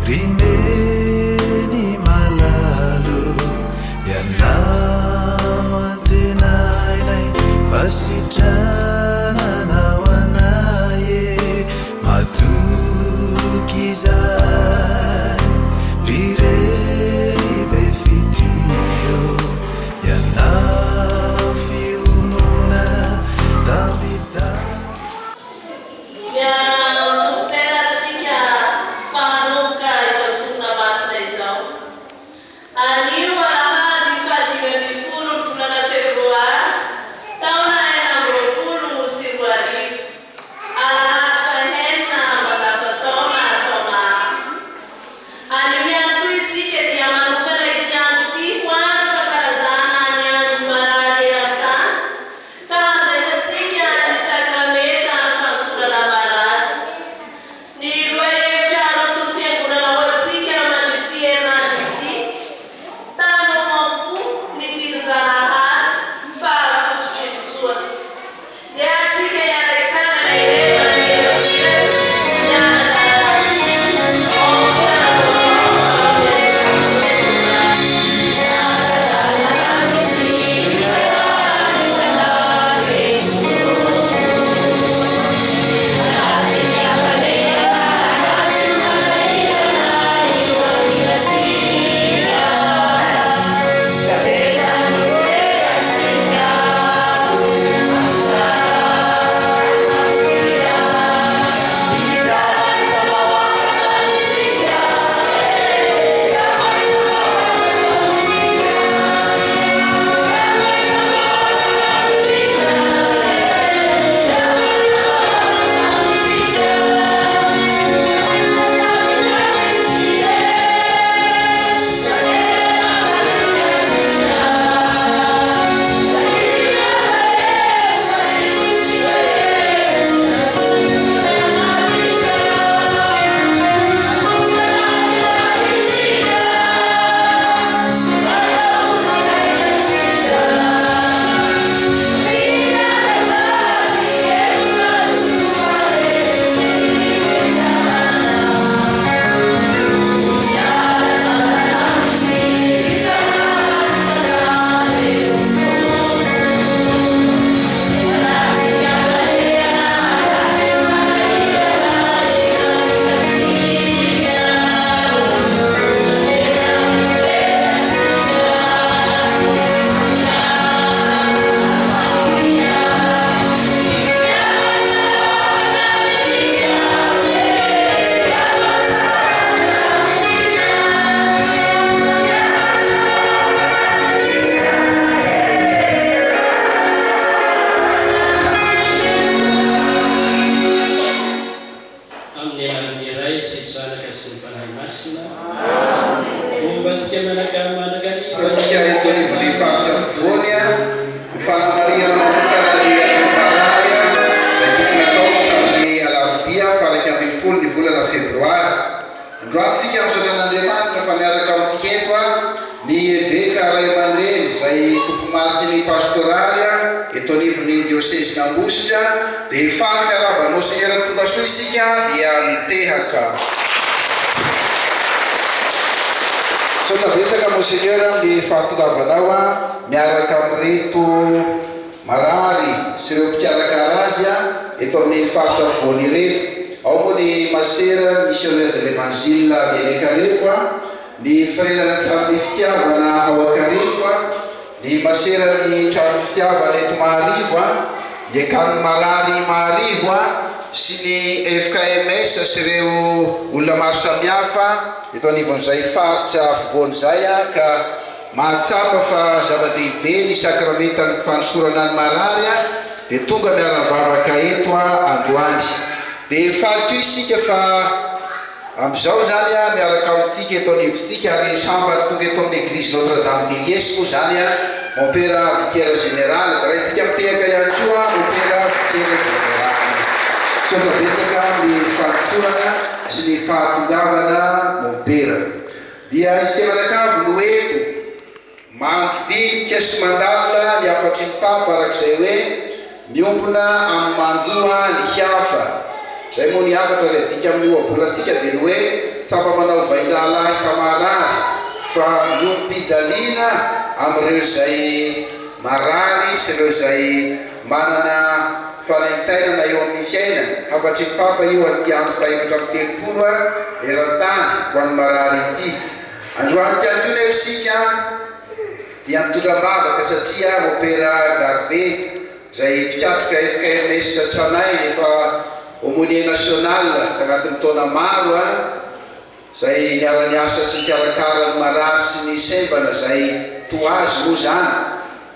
Rimeni malalu yanawantenainai fasitana nawanaye matukizai rireni befitio yanafiununa dambita Sonavezaka Monsignora ny fahatogavanao miaraka amin'reto marary sy ireo mpikarakara azy eto amin'ny faritra voany ireto. Ao moa ny masera missionnaire de l'Evangile Mianekarevo, ny frère trano fitiavana ao Akarevo, ny masera ny trano fitiavana eto Maharivo, ny akany marary Maharivo sy ny FKMS sy ireo olona maro samihafa eto anivon'izay faritra voan'izay ka mahatsapa fa zava-dehibe ny sakramentan'ny fanosorana ny marary dia tonga miara-bavaka eto androany. Dia falito isika fa amin'izao zany miaraka amintsika eto anivontsika ary sambany tonga eto amin'ny église Notre-Dame de Liesse moa zany mon père vicaire général da raha isika mitehaka ihany koa mon père vicaire général. Sonavezaka ny fanosorana sy ny fahatongavana mon père dia isika manakavy no eto mandinika sy mandalina ny afatry ny papa arak'izay hoe miompona amin'ny manjoa ny hiafa. Zay moa ny afatra le dika amin'ny oabolatsika dia ny hoe samy manao vainalahy samarary fa miompizaliana amin'ireo izay marary sy ireo izay manana fanaintainana eo amin'ny fiainana. Afatry ny papa io antiany faefatra amin'ny telopolo eran-tany ho an'ny marary ity. Androany tianjona efisika dia mitondra-bavaka satria opera Garve zay mpitratroka FKMS Tranay efa Homonie National tagnatin'ny taona maro zay niara-ny asa sy nikarakara ny marary sy ny sembana zay toazy moa zany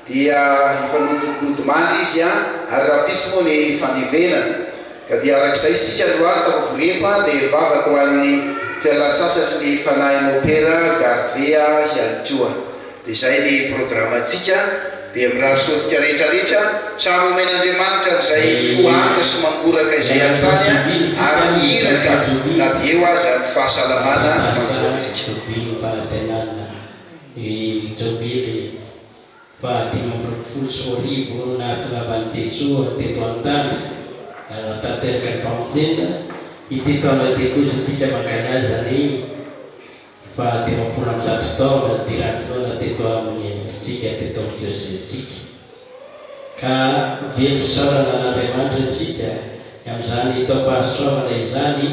dia ifanodimody izy ary rapisy moa ny fandevenana ka dia arak'izay isika androany tapakorepa dia vavaka ho an'ny fialatsasatry ny fanahin'ny opera Garve ihany koa. Dia izay ny programmatsika dia mirary sotsika rehetrarehetra trano omen'Andriamanitra izay foanitra sy mangoraka izay antrany ary iraka na dia eo azy ary tsy fahasalamana manjoantsika. Jobily fahatimy sy arivo nahatongavan'i Jesoa teto an-tany tanteraka ny famonjena ity taona ty kosatsika makany azy zany fahatimy amin'ny taona dirafinoana teto amin'ny fitsika teto amin'ny diosezitsika ka velo saorana n'Andriamanitra isika amin'izany taom-pahasoavana izany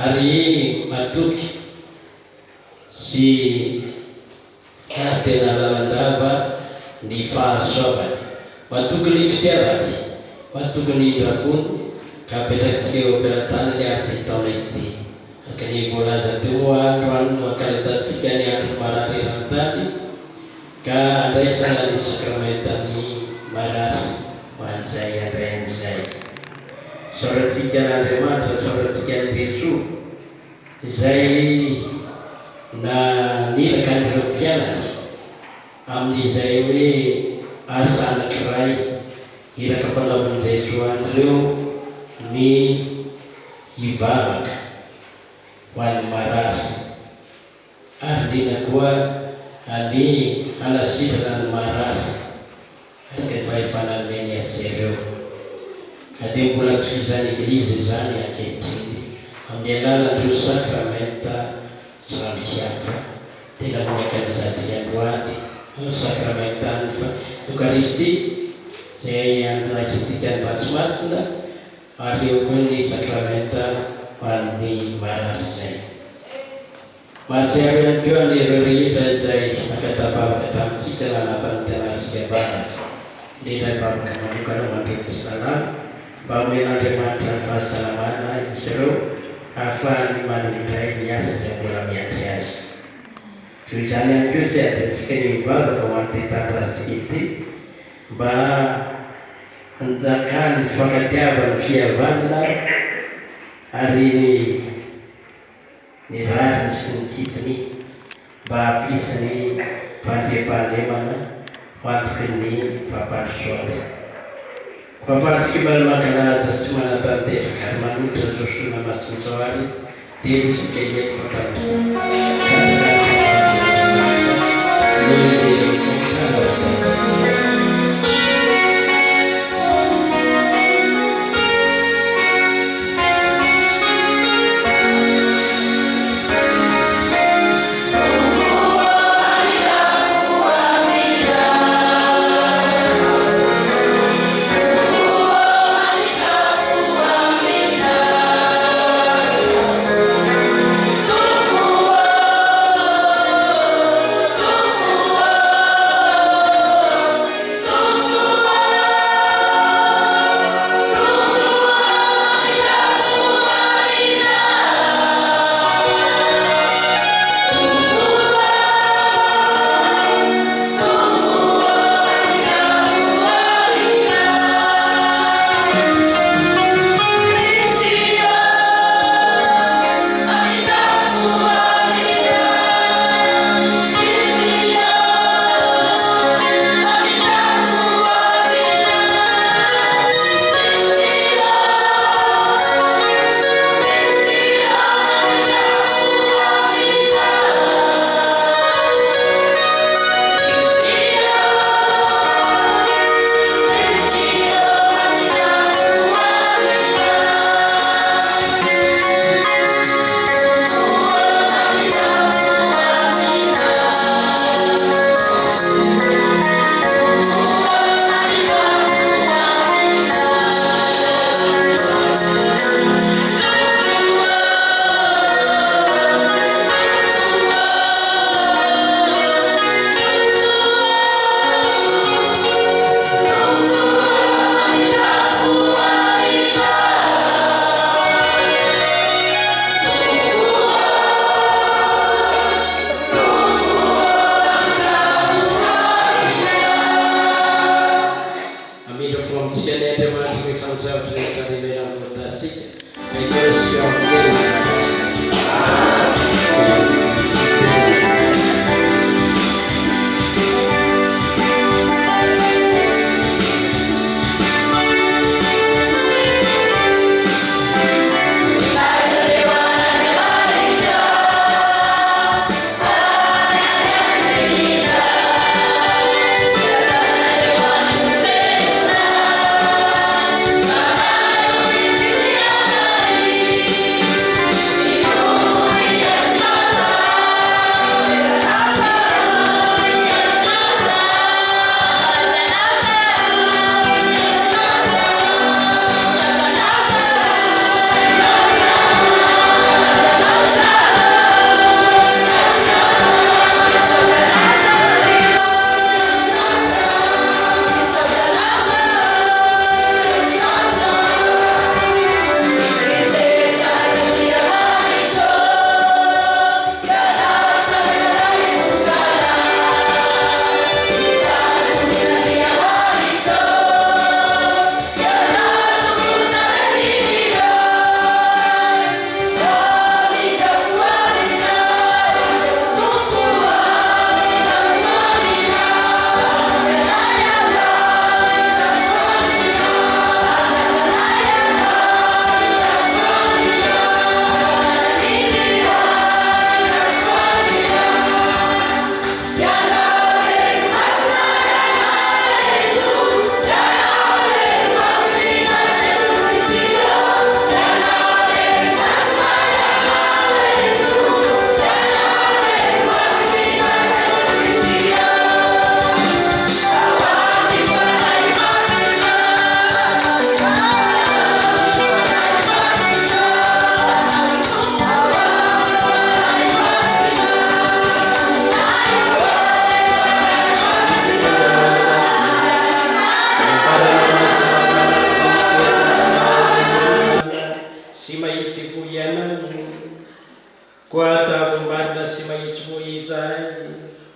ary matoky sy tena lalandava ny fahasoavany matoky ny fitiavany matoky ny drafony ka apetraksika eo ampelatany ny ary ty taona ity araka ny voalaza teo androany mankalatsatsika ny andro marary eran-tany ka andraisana ny sakramentany marary hoan'izay andrain'izay soratsika n'Andriamanitra soratsika ny Jesoa izay na niraka an'ireo mpianatra amin'izay hoe asa anankiray iraka mpanaoviny Jesoa an'ireo ny hivavaka ho an'ny marary ary lina koa any hanasitrana ny marary araka ny fahefanan'eny azy ireo ka dia mbola toizany eglizy zany ankehitriny amin'ny alalan'ireo sakramenta samihafa tena miakalizatsy androany sakramentany fa Eucharisty zay andraisatsika ny matsimasina ary eo koa ny sakramenta ho an'ny marary zay. Mahatsiaro ihany koa an'ireo rehetra izay nakatabavaka tamintsika nanapany tanasika baraka ilay vavaka manokana mandrety salama mba omen'Andriamanitra ny fahasalamana izy ireo ahafahany manindray ny asa izay mbola miatry azy. Toy izany ihany koa tsy ajantsika ny mivavaka ho an'ny tetandrasitsika ity mba handakany fankatiavany fihavanana ary ny rariny sy ny kitsiny mba hampisany fandriam-pahalemana ho antoky ny fampahasoana. Fahafahatsika mankalaza sy manatantevaka ary manotra zosoana masinjoary dia misika ieko fampamisana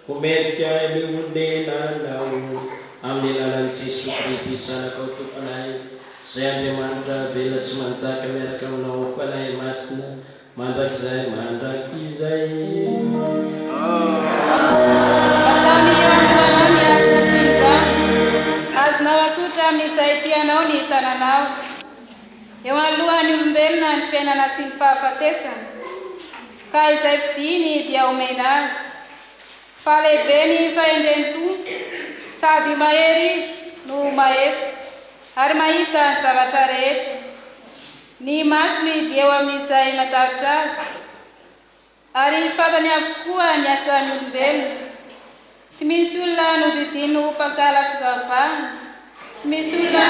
Kumendika limundenanao amin'ny alalan'i Jesosy Kristy sanakao tomponay izay Andriamanitra velona sy manjaka miaraka aminao fanahy masina mandrakizay mandrakizay. Ataony eo amin'ny miasa sy ny vahana azonao atsotra amin'izay tianao ny tananao eo alohan'ny olombelona ny fiainana sy ny fahafatesana ka izay fidiny dia omena azy fa lehibe ny fahendreny tompo sady mahery izy no mahefa ary mahita ny zavatra rehetra ny masony dia eo amin'izay matahotra azy ary fantany avokoa ny asan'ny olombelona tsy misy olona nodidiny ho mpankala fivavahana tsy misy olona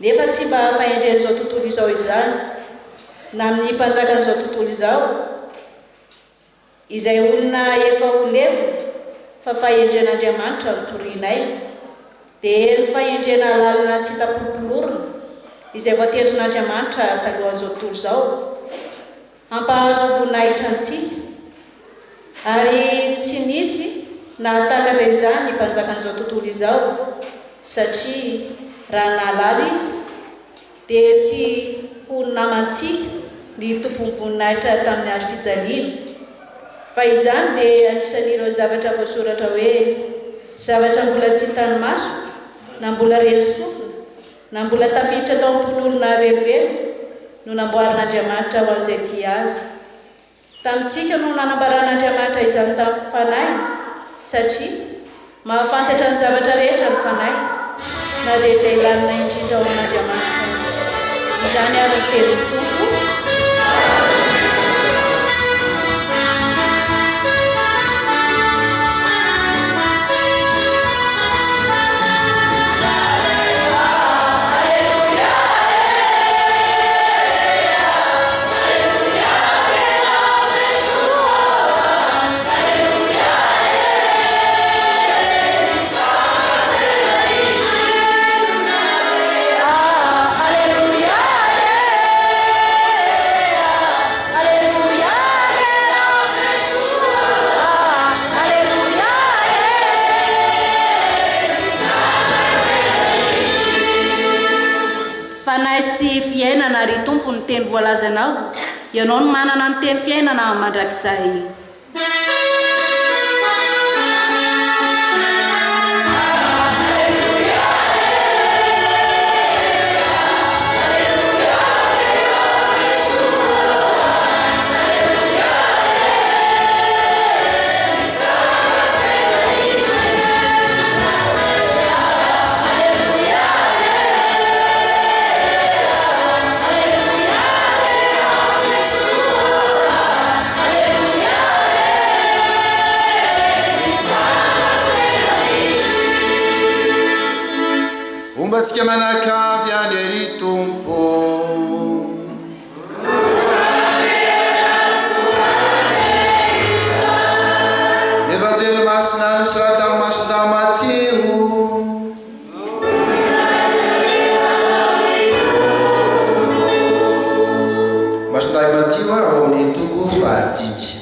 nefa tsy mba fahendren'izao tontolo izao izany na amin'ny mpanjakan'izao tontolo izao izay olona efa ho levona fa fahendren'Andriamanitra mitorianay dia ny fahendrena lalina tsy tapolopolorona izay voatendrin'Andriamanitra talohan'izao tontolo izao hampahazo voninahitra antsika ary tsy nisy nahatakatra izany ny mpanjakan'izao tontolo izao satria raha nahalala izy dia tsy ho namantsika ny tompony voninahitra tamin'ny andro fijaliana fa izany dia anisan'ireo zavatra voasoratra hoe zavatra mbola tsy hitany maso na mbola reny sofina na mbola tafiditra tao ampon'olona velivelo no namboarin'Andriamanitra ho an'izay tia azy. Tamintsika no nanambaran'Andriamanitra izany tamin'ny fanahy satria mahafantatra ny zavatra rehetra ny fanahy na dia izay lalina indrindra ao amin'Andriamanitra azy. Izany ary ny tenin'ny Tompo. Sy fiainana ary Tompo ny teny voalazanao ianao no manana ny teny fiainana mandrakizay. Ombatsika manakavy alery Tompo. Evanjely masina nosorata amin'ny masina Mateo. Masina Mateo ao amin'ny toko fahatimy.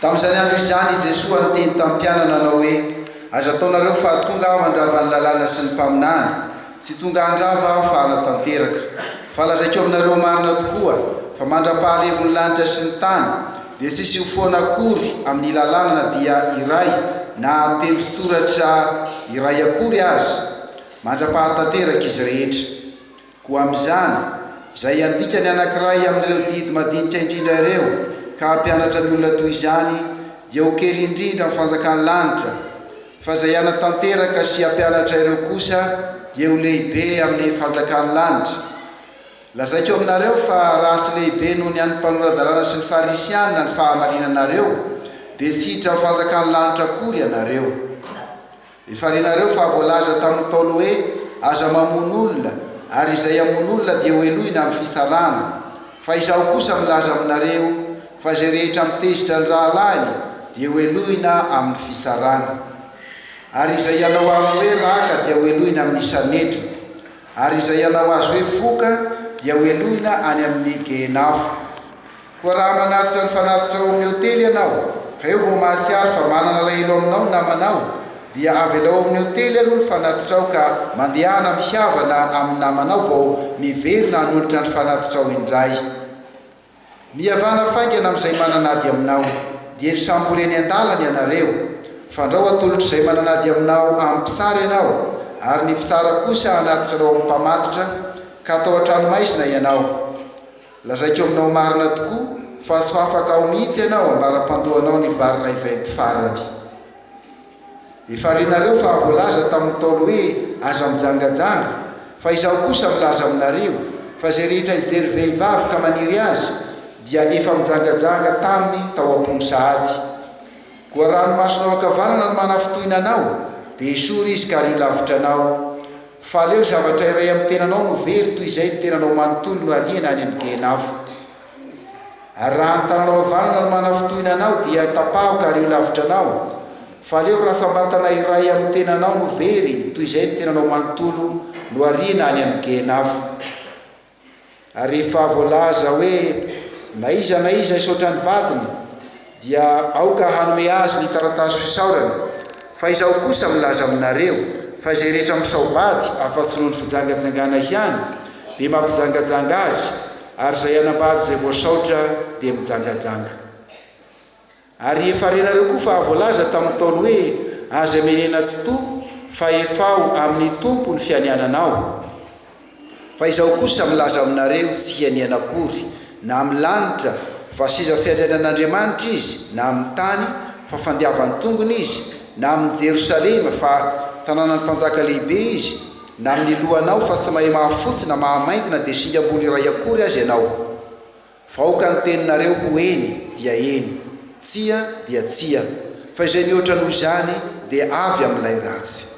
Tamin'izany andro izany izy Jesosy niteny tamin'ny mpianana nanao hoe aza ataonareo fahatonga aho handrava ny lalàna sy ny mpaminana sy tonga handrava aho fa hanatanteraka fa lazaiko aminareo marina tokoa fa mandra-pahalevon'ny lanitra sy ny tany dia sisy ho foana akory amin'ny lalàna na dia iray na tendrosoratra iray akory azy mandra-pahatanteraka izy rehetra. Koa amin'izany izay andikany anankiray amin'ireo didy madinika indrindra ireo ka hampianatra ny olona toy izany dia ho kely indrindra amin'ny fanjakany lanitra fa zay ana tanteraka sy ampianatra ireo kosa dia ho lehibe amin'ny fanjakany lanitra. Lazaiko aminareo fa raha sy lehibe noho ny an'ny mpanoradalàna sy ny farisiana ny fahamarinanareo dia tsy hiditra amin'ny fanjakany lanitra akory ianareo. Efa renareo fa voalaza tamin'ny Paoly hoe aza mamono olona ary izay amono olona dia ho elohina amin'ny fisarana. Fa izaho kosa milaza aminareo fa zay rehetra mitezitra ny rahalahy dia ho elohina amin'ny fisarana. Ary izay ianao amin'ny hoe raka dia ho elohina amin'ny isan'etra. Ary izay ianao azy hoe foka dia ho elohina any amin'ny genafo. Koa raha manatitra ny fanatitra ao amin'ny hotely ianao ka eo vao mahasiary fa manana lahelo aminao ny namanao dia avy alao amin'ny hotely aloha ny fanatitrao ka mandehana mihavana amin'ny namanao vao miverina hanolotra ny fanatitrao indray. Mihavana faingana amin'izay mananady aminao dia ny samboreny an-dalana ianareo fandrao atolotra izay mananady aminao amin'ny mpisara ianao ary ny mpisara kosa anatisarao amin'ny mpamatotra ka atao an-tranomaizina ianao. Lazaiko aminao marina tokoa fa sy afaka ao mihitsy ianao ambara-pandohanao ny varina iventy farany. Efa renareo fa voalaza tamin'ny Paoly hoe aza mijangajanga fa izaho kosa milaza aminareo fa zay rehetra ijery vehivavy ka maniry azy dia efa mijangajanga taminy tao am-pony sahady. Koa ranomasonao ankavanana no manafitohina anao dia isory izy ka rio lavitra anao. Fa leo zavatra iray amin'ny tenanao no very toy izay ny tenanao manontolo no ariana any amin'ny genafo. Ary raha ny tananao avanana no manafitohina anao dia tapaho ka rio lavitra anao. Fa leo raha sambatana iray amin'ny tenanao no very toy izay ny tenanao manontolo no ariana any amin'ny genafo. Ary efa voalaza hoe na iza isaotra ny vadiny dia aoka hanome azy ny taratasy fisaorana. Fa izaho kosa milaza aminareo fa zay rehetra misaobady afa-tsy noho ny fijangajangana ihany dia mampijangajanga azy ary zay anambady zay voasaotra dia mijangajanga. Ary efa renareo koa fa voalaza tamin'ny Paoly hoe aza menena tsy to fa efao amin'ny tompo ny fianiananao. Fa izaho kosa milaza aminareo tsy hianiana akory na amin'ny lanitra fa siza fiandrianan'Andriamanitra izy na amin'ny tany fa fandiavan'ny tongony izy na amin'ny Jerosalema fa tanànany mpanjaka lehibe izy na amin'ny lohanao fa tsy mahay mahafotsy na mahamaintina dia singamboly iray akory azy ianao. Fa aoka ny teninareo ho eny dia eny, tsia dia tsia, fa izay mihoatra noho izany dia avy amin'ilay ratsy.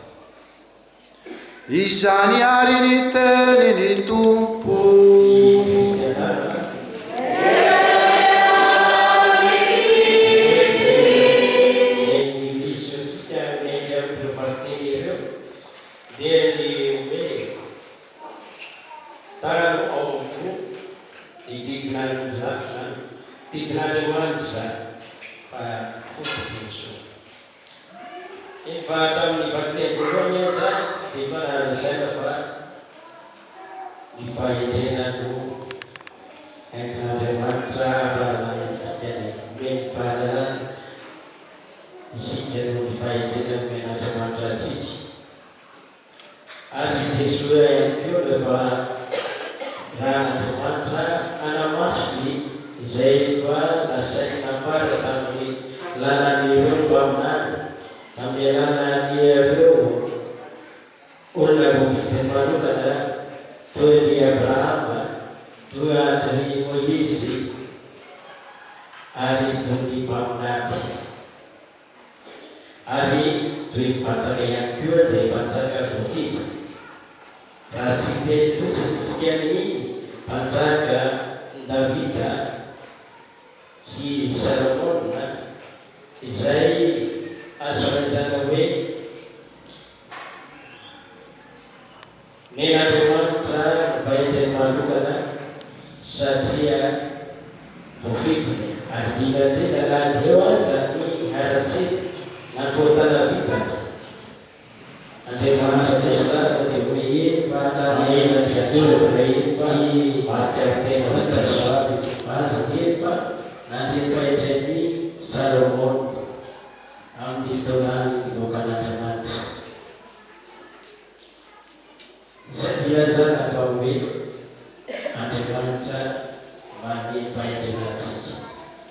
Izany ary ny teniny Tompo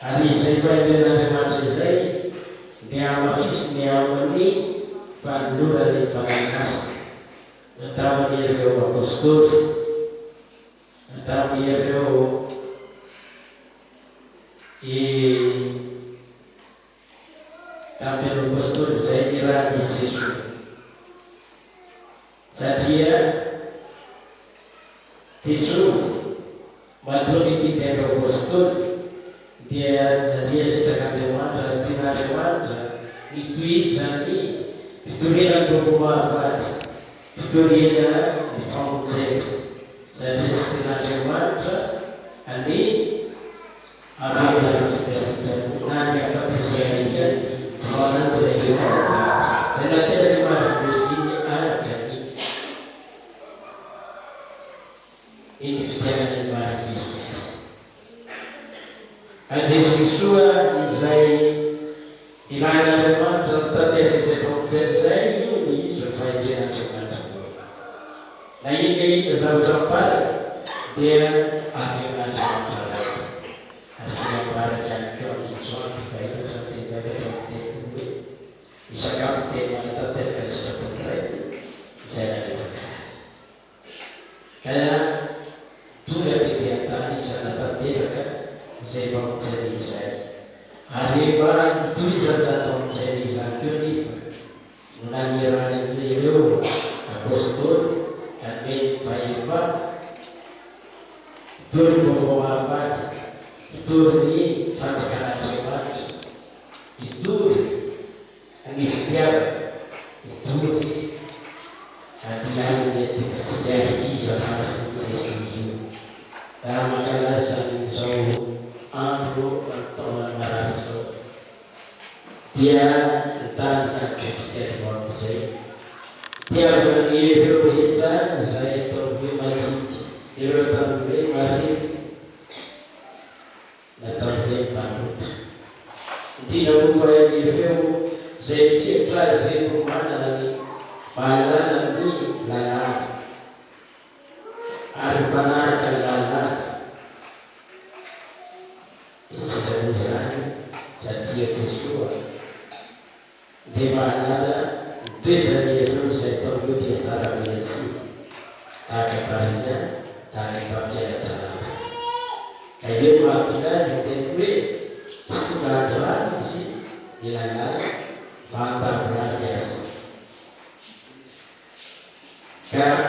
Ari izay fahaizana Andriamanitra izay Pandura ni Panamas, natama ireo apostol, natama ireo kami apostol saya kira di situ. Sadia tisu maturi kita apostol dia sedang dewasa, tidak dewasa itu izani. Pitulina kukumabat, pitulina dikonsen, jadi setelah dewasa, ani akan nanti akan disediakan orang berdewasa. Dan nanti dari mana bersih ada ini sejarah yang baru. Ada siswa Israel. Ilana memang serta dia bisa proses saya ini supaya dia jangan takut. Nah ini besar tempat dia akhirnya jangan takut. Akhirnya para jangan Islam kita sampai jadi tempat bisa kau tema kita seperti itu saya tidak. Karena sudah kegiatan sana tidak kan saya bawa jadi saya. Arriva tutti saranno realizzazioni una mirare di loro apostoli che faiva turbo come turni facciano chiamare itu iniziare itu adalah yang terjadi sama sesuatu dalam keadaan sesuatu aku atau maraso dia tanya Kristen mau saya dia beriru kita saya terus mati iru terus mati datang ke bangun tidak upaya iru saya cipta saya rumana lagi pada nanti lana arbanar dan lana jadi Yesusua di mana tidak Yesus sektor dunia secara biasa tak kerja tak kerja dalam kajian maksudnya jadi sudah ada sih ilana mata berbiasa kan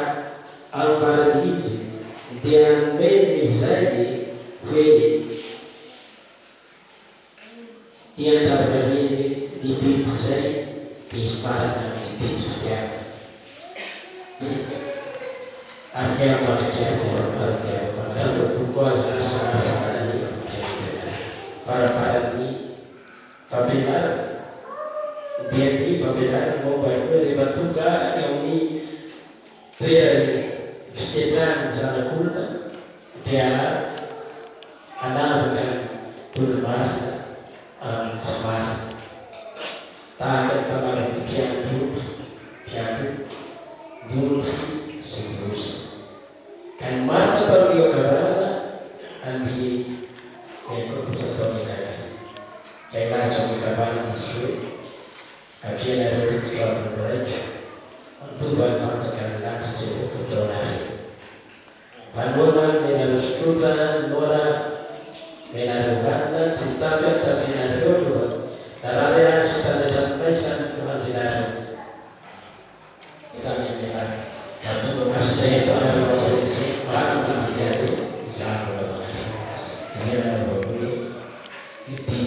al-Farisi dia menjadi dia terbagi di diri saya di mana di diri saya. Artinya pada orang berpuasa sehari para ini apabila dia di apabila mau bayar batuka yang ini dia kita sana kulta dia anak bukan kulmar semar tak kemarin piatu durus serius kan mana tahu kerana andi ekor pusat lagi kayak langsung kapan disuruh akhirnya ada tujuan belajar untuk bantuan lagi sebut tujuan bangunan menarus tujuan nora menaruhkan ciptakan tapi naruh cara yang sudah disampaikan Tuhan tidak kita mendengar satu kasih Tuhan yang sifat menjadi jangan ini adalah bagi itu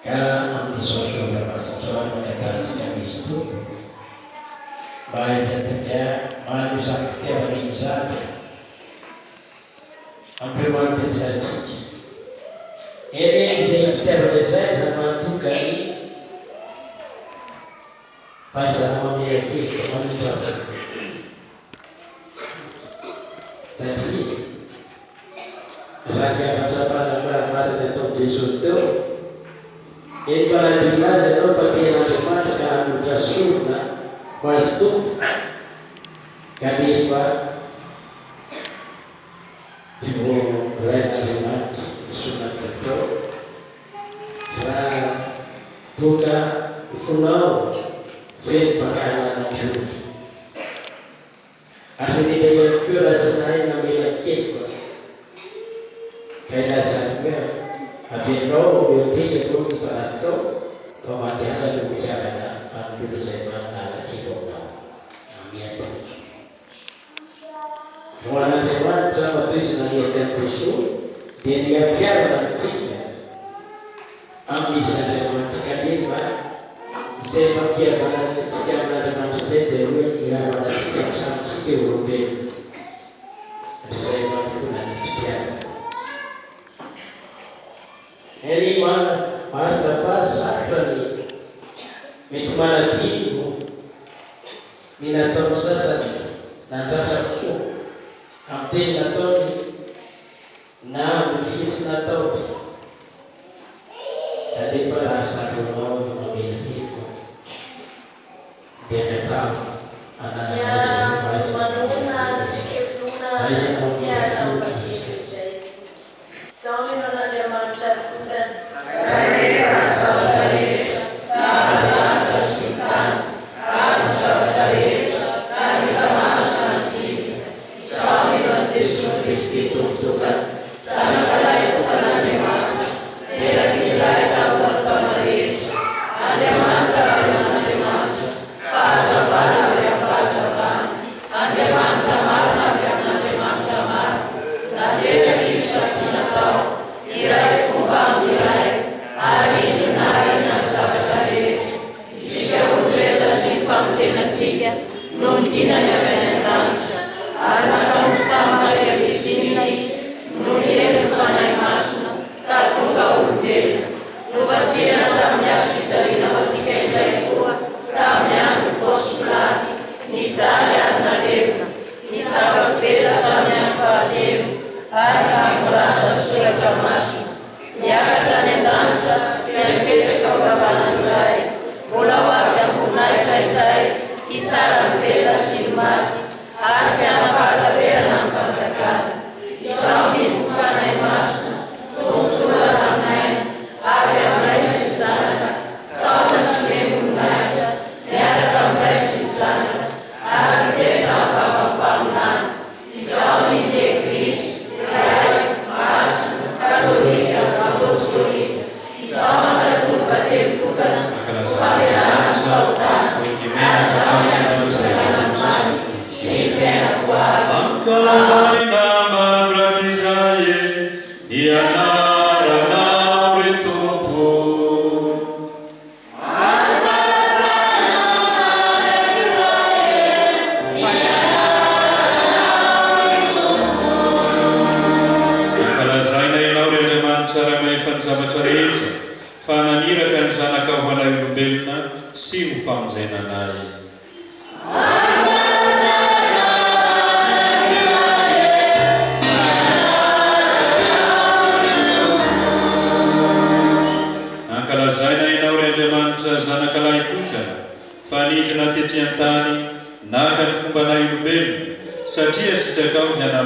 kalau sosial berpasangan mengatakan itu baik saja manusia kita manusia hampir mati tidak suci. Ini kita belajar sama Tuhan pada memiliki kemampuan. Jadi raja apa itu disuruh ini pada dia saya pakai macam dengan jasuna wastu kami pak Ibu belajar sunat betul, tuka ufunao vile pakana na kitu asili ya kura sana na bila kitu kaida sana abiro yote kwa parato kwa matendo ya biashara na ndio sema na kidogo amia wanasema chama tuishi na hiyo deni ya fiara na tsikia ambisha na tikadima sema pia bana tsikia na matete wewe ya bana tsikia sana sikia wote sema kuna nitia elimu para sakrani mitimana timu ninatoa sasa na sasa kwa amteni na toni na mfisi na toni tadi para sakrani memiliki dia kata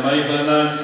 anak-anak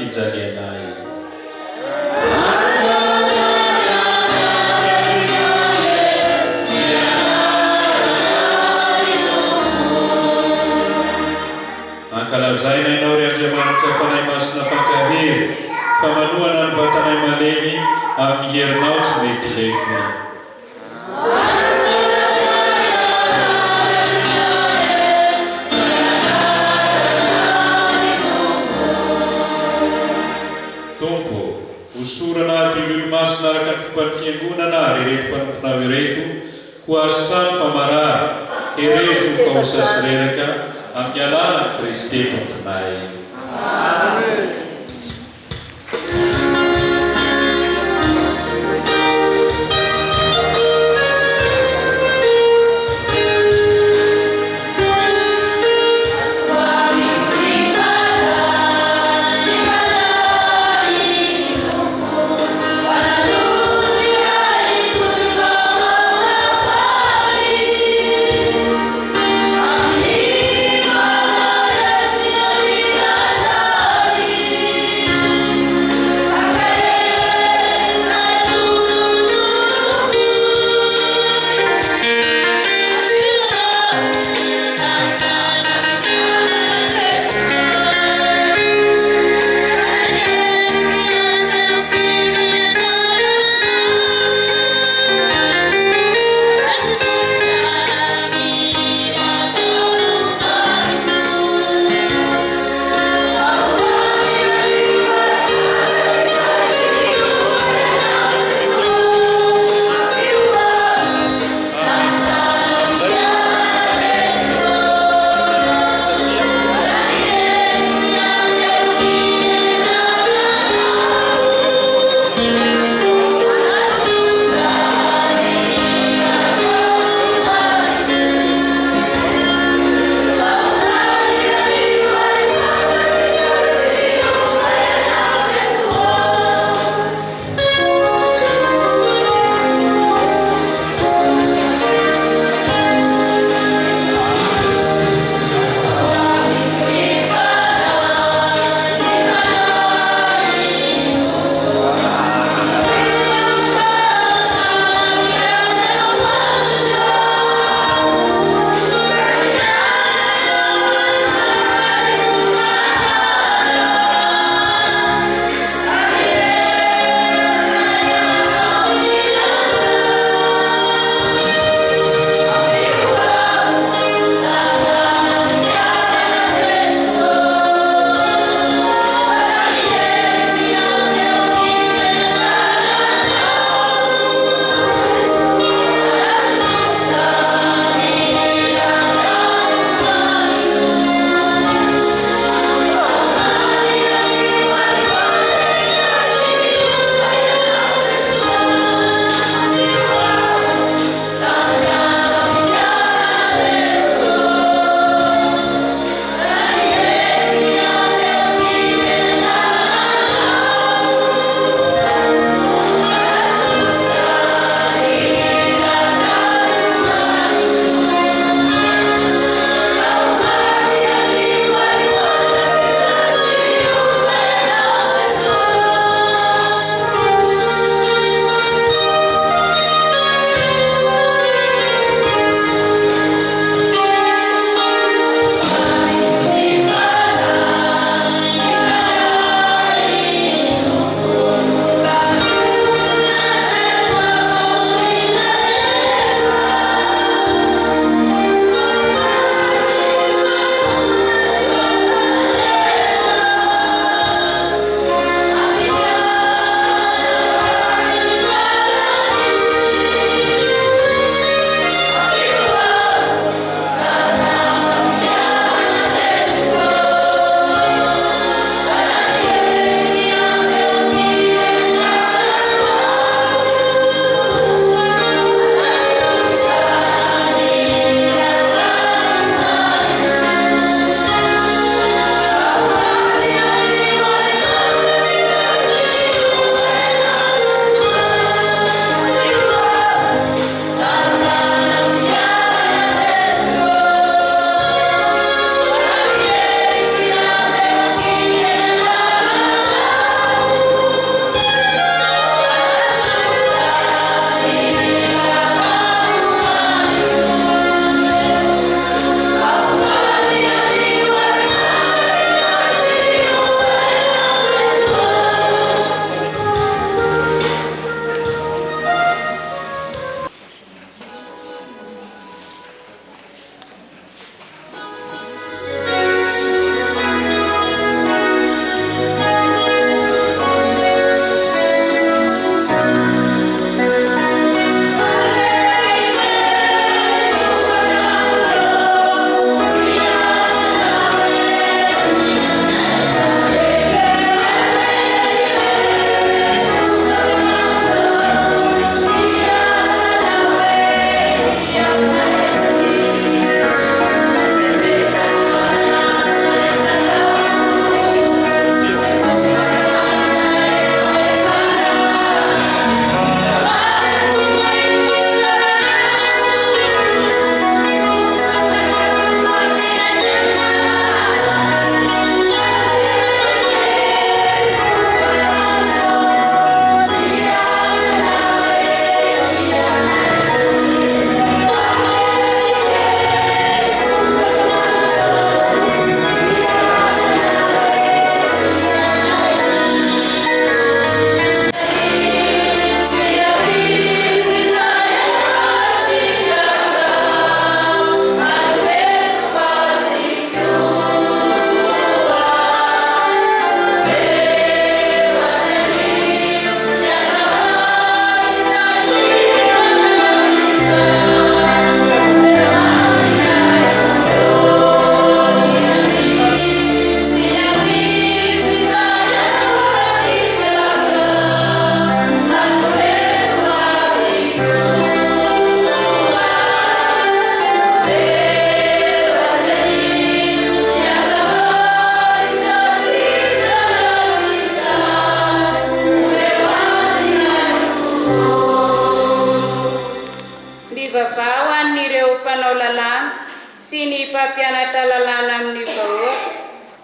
mivavah ho an'ireo mpanao lalàna sy ny mpampianatra lalàna amin'ny vahoaka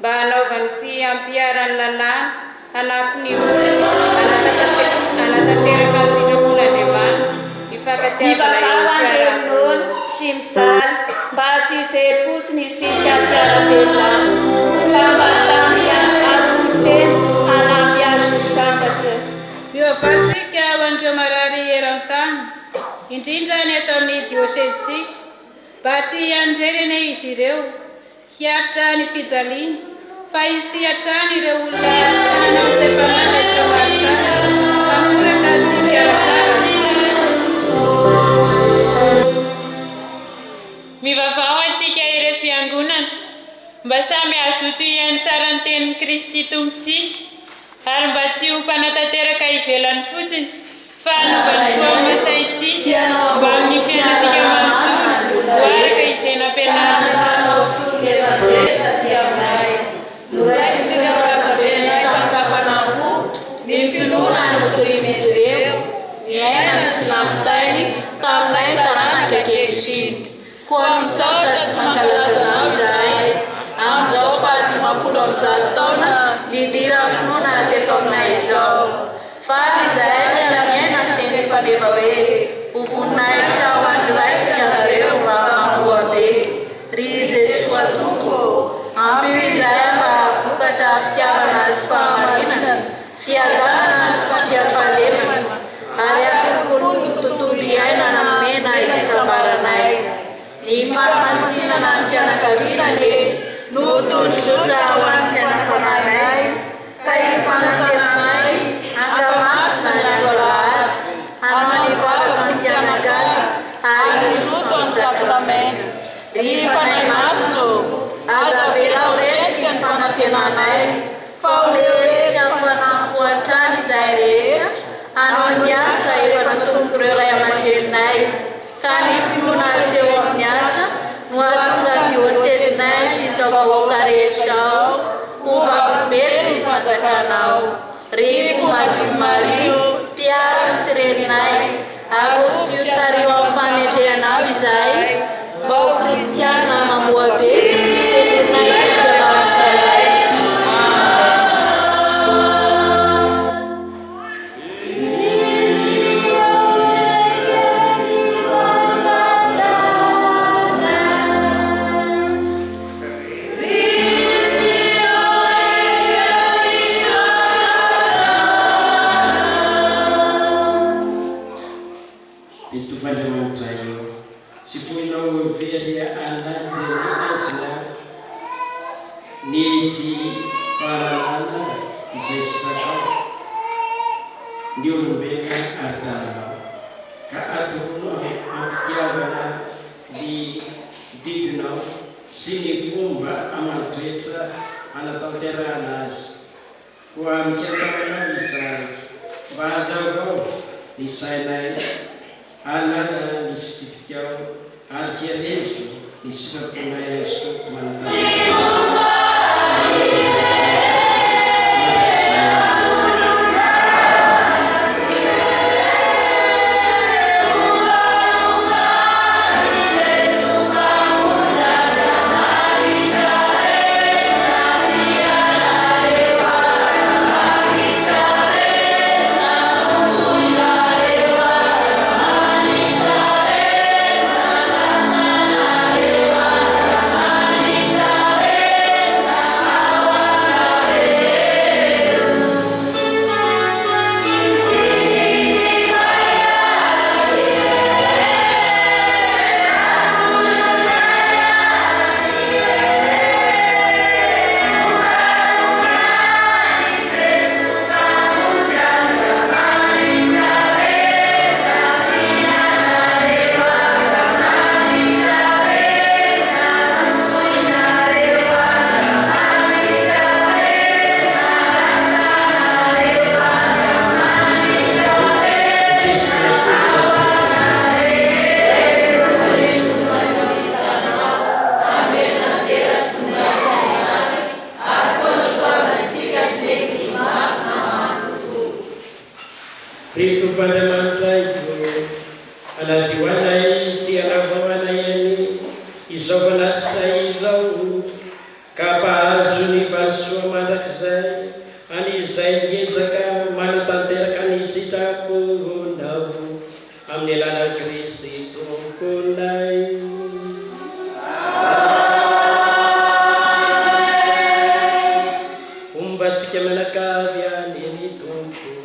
mba hanaovany sy ampiarany lalàna hanampy ny olona hanatanteraka ny sitrapon'Andriamanitra mivavah an'olona sy mijaly mba hasisery fotsiny isika fiara-belona fa mba samy afoteny hanampy azy ny sambatra. Miovasika ho an'ireo marary eran-tany indrindra ny eto amin'ny diosezitsika mba tsy handrerana izy ireo hiaritra ny fijaliana fa hisihatra ny ireo olona nanao am-pepamana isa-maritany amoraka sy mikarakara azy. Mivavah ho antsika ireo fiangonana mba samy azoto ihany tsara ny tenin'i Kristy tompontsika ary mba tsy ho mpanatanteraka ivelany fotsiny fa hanovany fo aman-tsaintsika mba amin'ny fiainantsika manontolo ho araka izay nampianarana. Ny finoana ny motorian'izy ireo ny ainany sy nampitainy taminay taranaka ankehitriny koa misaotra sy mankalazana izahay amin'izao faha-dimampolo amby zato taona nidira finoana teto aminay izao. Faly izahay miara-miaina ny teny faneva hoe ho voninahitra ho an'ny raiko ianareo raha mamoa be ry Jesosy Tompo ampio izahay mba vokatra fitiavana sy fahamarinana fiadanana sy fandriam-pahalemana ary akolokolo ny tontolo iainana nomena isambaranay ny fanamasinana ny fianakavianany no tondrotra ho an'ny fianakavanay ka ifanantenanay ankamasina ny alahady hanao ny vavaka ny fianakavy ary noso ny sakramenta ry fanay masino aza velao rehetra ny fanantenanay fa omesy amin'ny fanampohan-trany izahay rehetra hanao ny asa efa natomoko ireo ray aman-dreninay ka ny finoana aseho amin'ny asa no ahatonga diosezinay sy izao vahoaka rehetra ao ho vavolombelona ny fanjakanao ry Fo Maria mpiaro sy reninay ary sy ho tario amin'ny famendrehanao izahay mba ho kristiana mamoa be hoanay sy anavahoanay any izao fanatitray izao ka mpahazo ny valisoa mandrakizay an'izay miezaka manatanteraka ny sitraponao amin'ny alalan'i Kristy tomponay. Ombantsika mianakavy any ny tompo.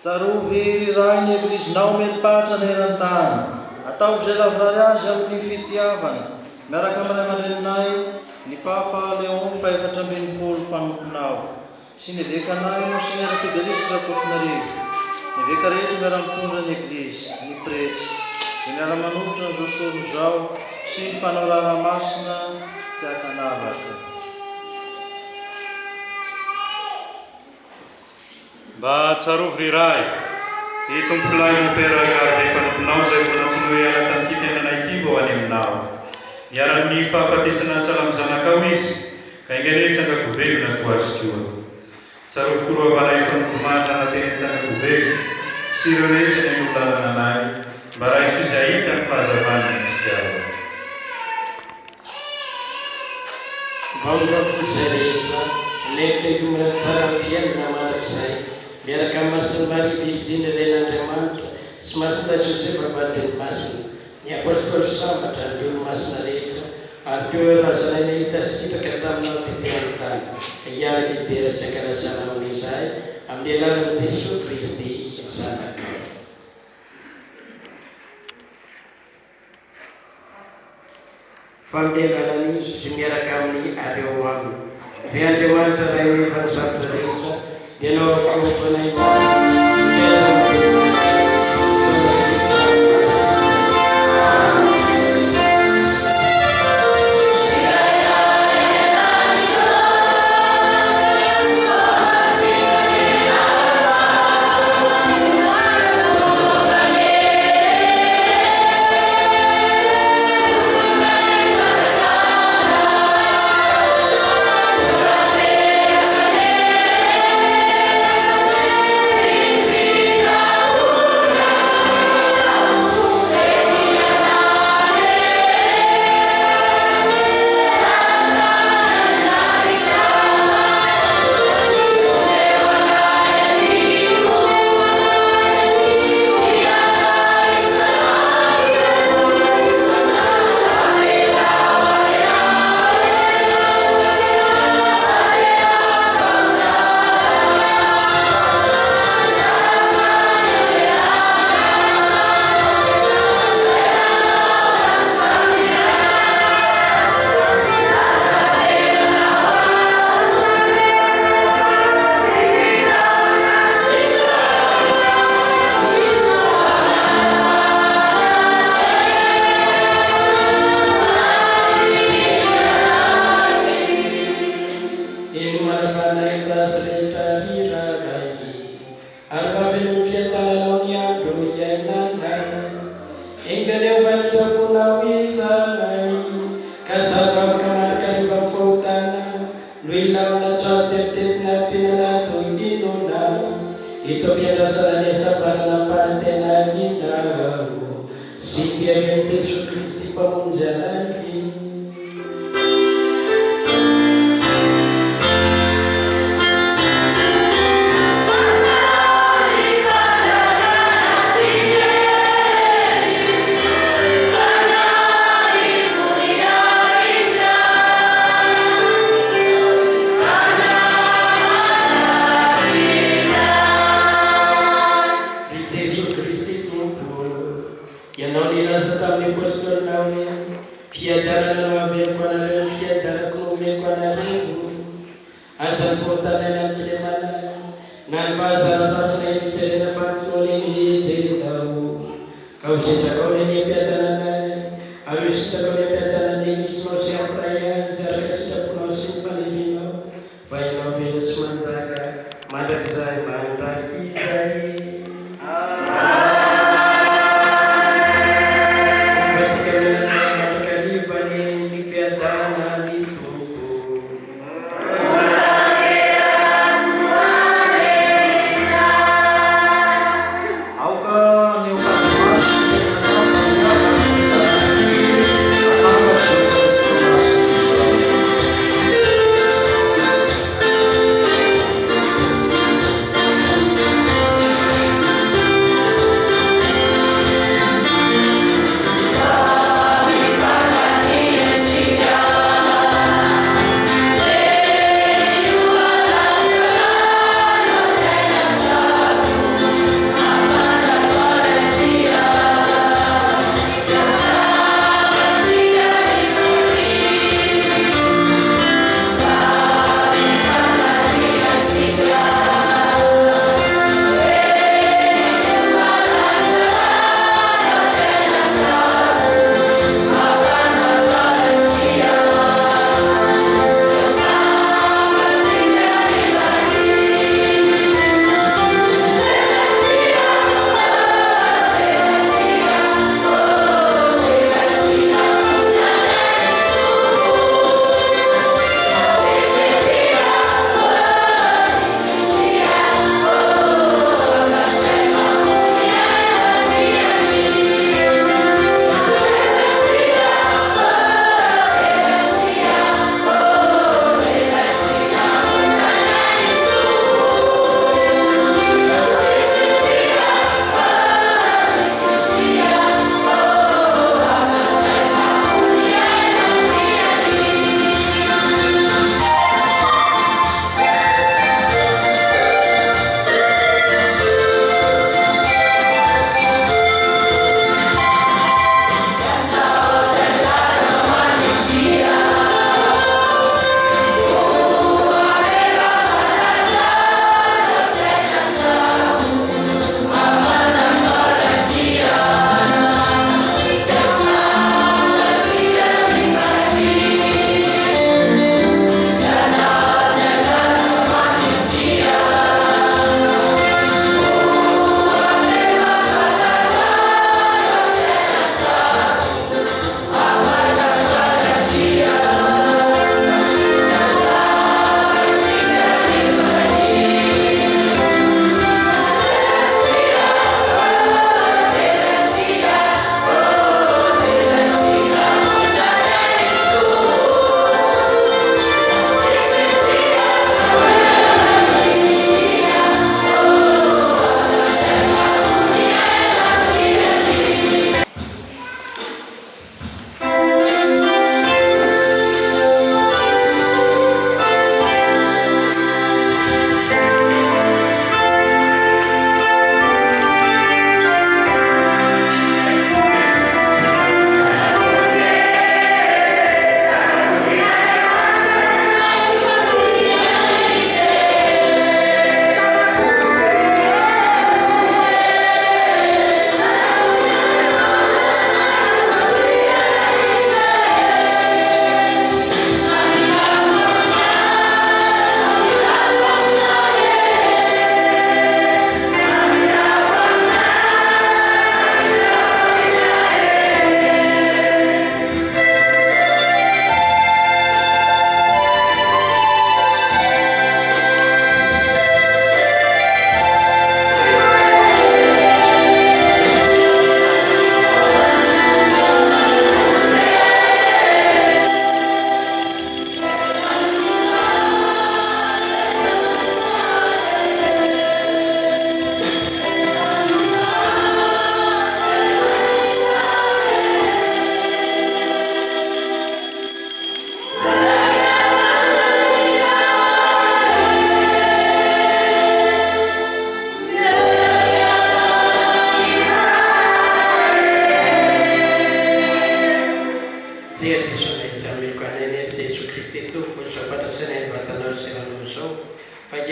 Tsarovy raha ny ekrizinao mely-patra ny eran-tany. Ataovy izay lavorary azy amin'ny fitiavana. Miaraka amin'ny aman-dreninay ny Papa Léon faefatra ambin'ny folo mpanomponao. Sy ny vekanay Monseigneur Fidelis Rakofinarivo. Ny veka rehetra miara-mitondra ny ekrizy, ny prety, ny miara-manolotra ny Josoro Zao sy ny mpanao raramasina sy akanavaka. Mba tsarovy riray, i tompolay mopéraga vepanao zay vonatsiny hoe ala tamin'ity fiainana ity mba ho any aminao. Miara-ny fahafatesana ny salamizanakao izy, ka inganetsanga velona to azy koa. Tsarovy koroavanay fanotomana anatenetsanga velona, sy ireo rehetra ny olotanana anay, mba raha izy izay hita ny fahazavana ny tsikara. Vaovao izay rehetra, netim-piomana tsara ny fiainana marak'izay, miaraka amin'ny Masiny Maria Virginy ren'Andriamanitra sy Masina Josefa vadiny masina, ny apôstôly sambatra ny olo-masina rehetra, ary teo lazanay nahita sitraka taminao tety amin'ny tany, hiara lidera sy ankalazana amin'izay amin'ny alalan'i Jesosy Kristy zanakao. Famelanany sy miaraka amin'ny areo aminy. Ry Andriamanitra ray nefa ny zavatra rehetra, dia nao afahofanay Auka ni upande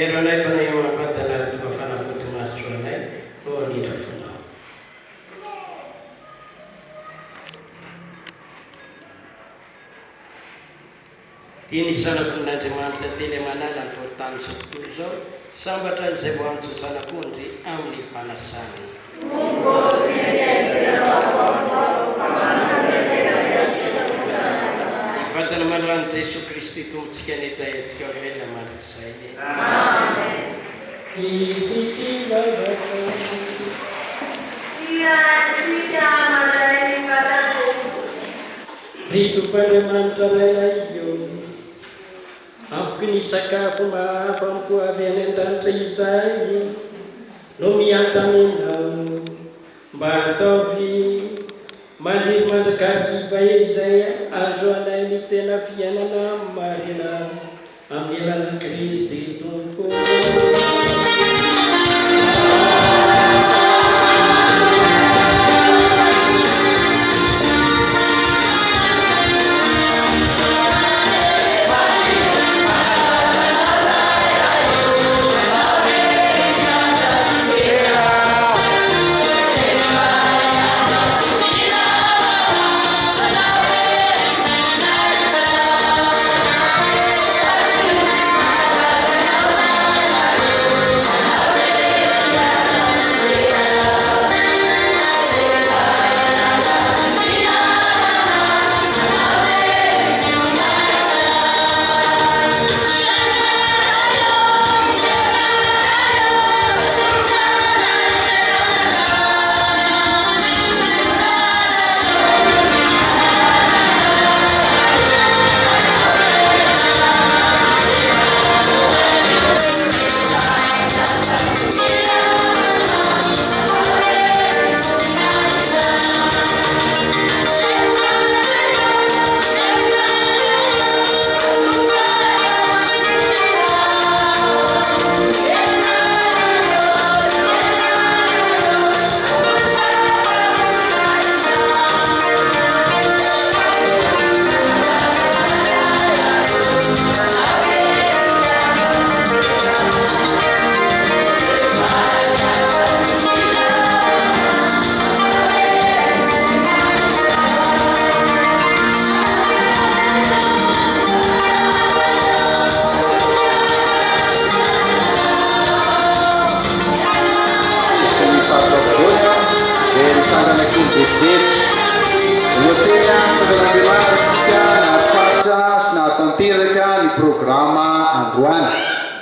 Eronay fa na eo ampatana tuba fanafoty masotronay o anindra fonao. Tiany zanako n'Andriamanitra tele manala ny faotany sakolo zao sambatra izay vao antsosanakondry amin'ny fanasany. Fatana manoloany Jesu Kristy tompontsika netaetsika velona mandrakizay. Izy tivavaka Ritom-Andriamanitra io ampoko ny sakafo mahafa amiko avy any an-danitra izay no miantaminao mba ataovy maniry mandrakariva izay azo anay ny tena fiainana marina amin'ny alana Kristy Tompo.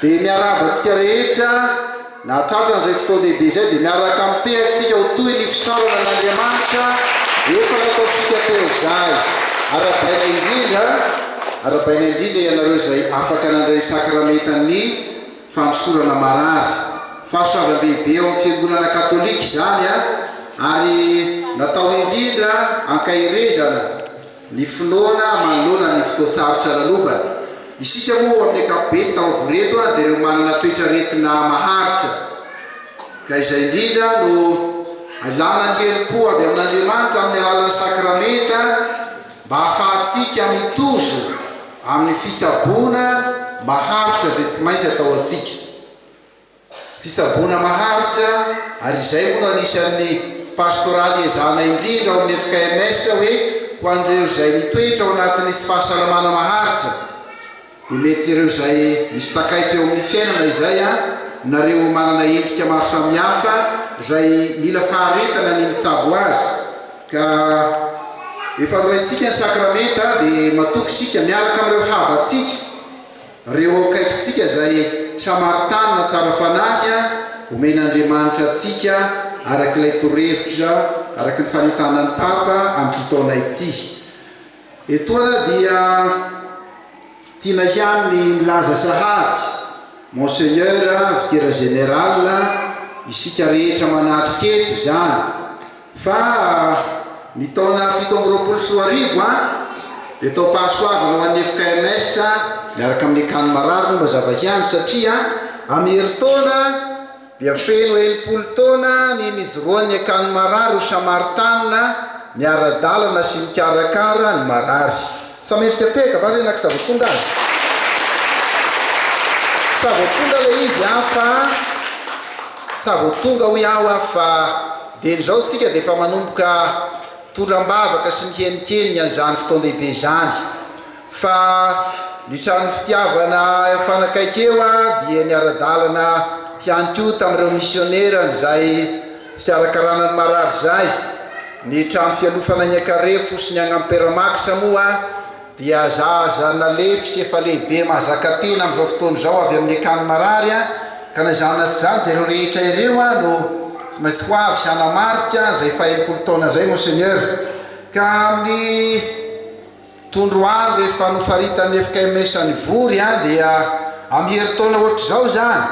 Dia miarabantsika rehetra na tratran'izay fotoan-dehibe izay dia miaraka mitehakisika ho toy ny fisaorana an'Andriamanitra efa nataontsika teo izay. Arabaina indrindra ianareo izay afaka nandray sakramentan'ny fanosorana marary. Fahasoavan-dehibe ao amin'ny fiangonana katolika izany ary natao indrindra ankahirezana ny finoana manoloana ny fotoasarotra lalovana. Isika moa amin'ny ankapobeny taovoreto dia ireo manana toetraretina maharitra ka izay indrindra no alana ny herim-po avy amin'Andriamanitra amin'ny alalan'ny sakramenta mba ahafahantsika mitozo amin'ny fitsaboana maharitra dia tsy maintsy atao antsika fitsaboana maharitra. Ary izay moa no anisan'ny pastoraly ezana indrindra ao amin'ny FKMS hoe ho an'ireo izay mitoetra ao anatin'ny tsy fahasalamana maharitra. Dia mety ireo izay misy takaitra eo amin'ny fiainana izay nareo manana endrika maro samihafa izay mila faharetana ny mitsabo azy ka efa noraisika ny sakramenta dia matoky isika miaraka amin'ireo havatsika reo akaikitsika izay samaritany na tsara fanahy omen'Andriamanitra atsika araka ilay torohevitra araka ny fanentanany Papa amin'ny taona ity. Etoana dia tiana hiany ny milaza sahady Monseigneur Vicaire Général isika rehetra manatrika eto izany fa ny taona 1724 dia tao pahasoavana ho an'ny FKMS miaraka amin'ny ekany marary no mazava hiany satria amin'ny herintaona dia feno 70 taona ny niziroan'ny ekany marary ho Samaritanina miara-dalana sy mikarakara ny marary. Samendrika teka va zay nakisavatonga azy sa voatonga le izy fa sa voatonga ho iaho fa dia zao sika dia efa manomboka tondram-bavaka sy ny henikeliny an'izany fotoan-dehibe zany fa ny trano fitiavana fanakaikeo dia ny ara-dalana tiany ko tamin'ireo missionnaire izay fitiarakarana ny marary zay ny trano fialofana ny akarefo sy ny agnamperamaksa moa dia zaza nalefy sy efa lehibe mahazaka tena amin'izao fotoana izao avy amin'ny akany marary ka nazana tsy zany dia ireo rehetra ireo no tsy maintsy ho avy hanamarika zay faha-80 taona zay monseigneur ka amin'ny tondroany rehefa nofaritany FKMS ny vory dia amin'ny herintaona ohatry zao zany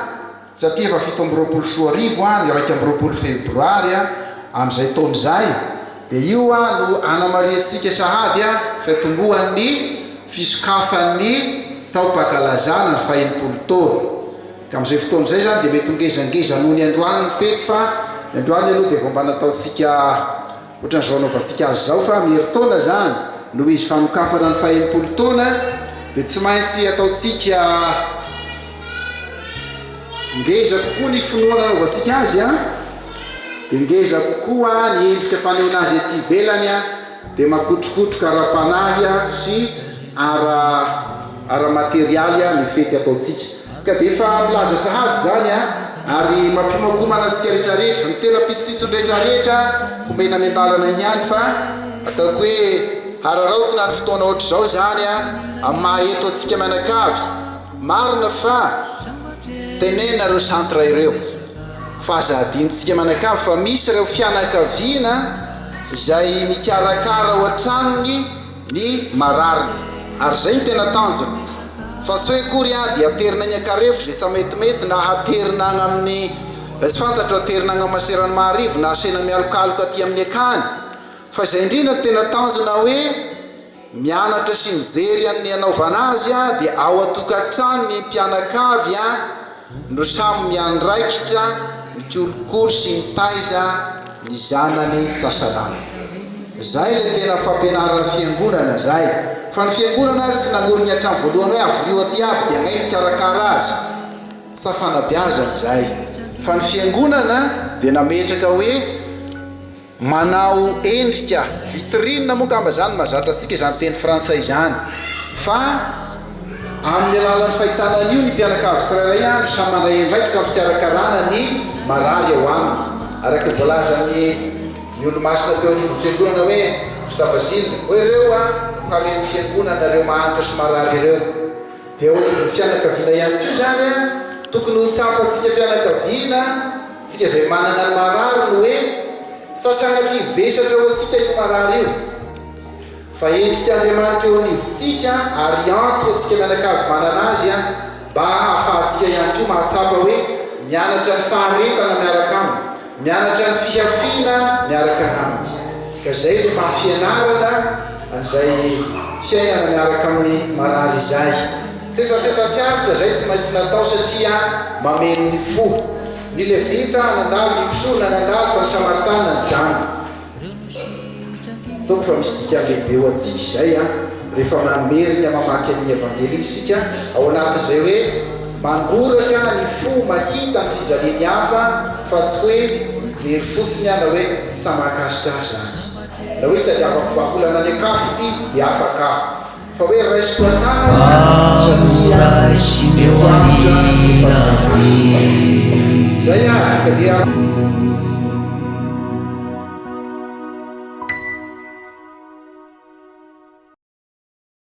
satria efa 7 arivo ny 2 febroary amin'izay taona zay dia io no anamariantsika sahady fiatombohan'ny fisokafan'ny tao-pakalazana ny faha-80 taona ka amin'izay fotoana zay zany dia mety hongezangeza noho ny androany ny fety fa ny androany aloha dia mba nataontsika ohatran'izao anaovantsika azy zao fa miherintaona zany noho izy fanokafana ny faha-80 taona dia tsy maintsy ataontsika ngeza kokoa ny finoana anaovantsika azy dia ngeza kokoa ny endrika fanehoana azy ety ivelany dia makotrokotroka ara-panahy sy ara-materialy ny fety ataontsika ka dia efa milaza sahady zany ary mampimakomana antsika rehetrarehetra ny tena pisipisony rehetrarehetra homena miandalana ihany fa ataoko hoe hararaotona ny fotoana ohatry zao zany amin'ny maheto antsika mianakavy marina fa tenena ireo centre ireo fa azadinontsika mianakavy fa misy ireo fianakaviana izay mikarakara ho an-tranony ny marariny ary zay ny tena tanjona fa tsy hoe kory dia aterina ny akarefo zay sa metimety na haterina agny amin'ny tsy fantatra aterina agny amaserany maharivo na asena mialokaloka aty amin'ny akany fa izay indrindra ny tena tanjona hoe mianatra sy mijery amin'ny anaovana azy dia ao atokantrano ny mpianakavy no samy miandraikitra mikolokolo sy mitaiza ny zanany sasalana zay le tena fampianarana fiangonana zay fa ny fiangonana tsy nangorony hatramy voalohany hoe avrio aty aby dia ngay mikarakara azy sa fanabeazana zay fa ny fiangonana dia nametraka hoe manao endrika vitrine moa ngamba zany mazatra antsika izany teny frantsay zany fa amin'ny alalan'ny fahitanany io ny mpianakavy tsirairay no samy mandray endraikitra amin'ny fikarakarana ny marary ao aminy araka voalazany ny olo-masina teo anivon'ny fiangonana hoe stabasile hoe ireo hareny fiangonana ireo mahantra sy marary ireo dia eo anivon'ny fianakaviana ihany ko zany tokony ho tsapantsika fianakaviana tsika izay manana ny marary no hoe sasanatry vesatra ho atsika io marary io fa endrika andriamanitra eo anivontsika ary antsy ho atsika mianakavy manana azy mba hahafahantsika ihany ko mahatsapa hoe mianatra ny faharetana miaraka aminy mianatra ny fihafiana miaraka aminy ka zay no mahafianarana an'izay fiainana miaraka amin'ny marary izay sesasesa siaritra zay tsy maintsy natao satria mameno ny fo ny levita nandalo ny pisona nandalo fa ny samaritana ny jano toko fa misy dika lehibe ho atsika izay rehefa mameriny mamaky amin'ny evanjely iny sika ao anatin'izay hoe mangoraka ny fo mahita ny fizaliany hafa fa tsy hoe mijery fotsiny na hoe samakasitrasa na hoe tadiavako vakolana ny akafo ty dia afaka fa hoe raisiko anana satria zay dia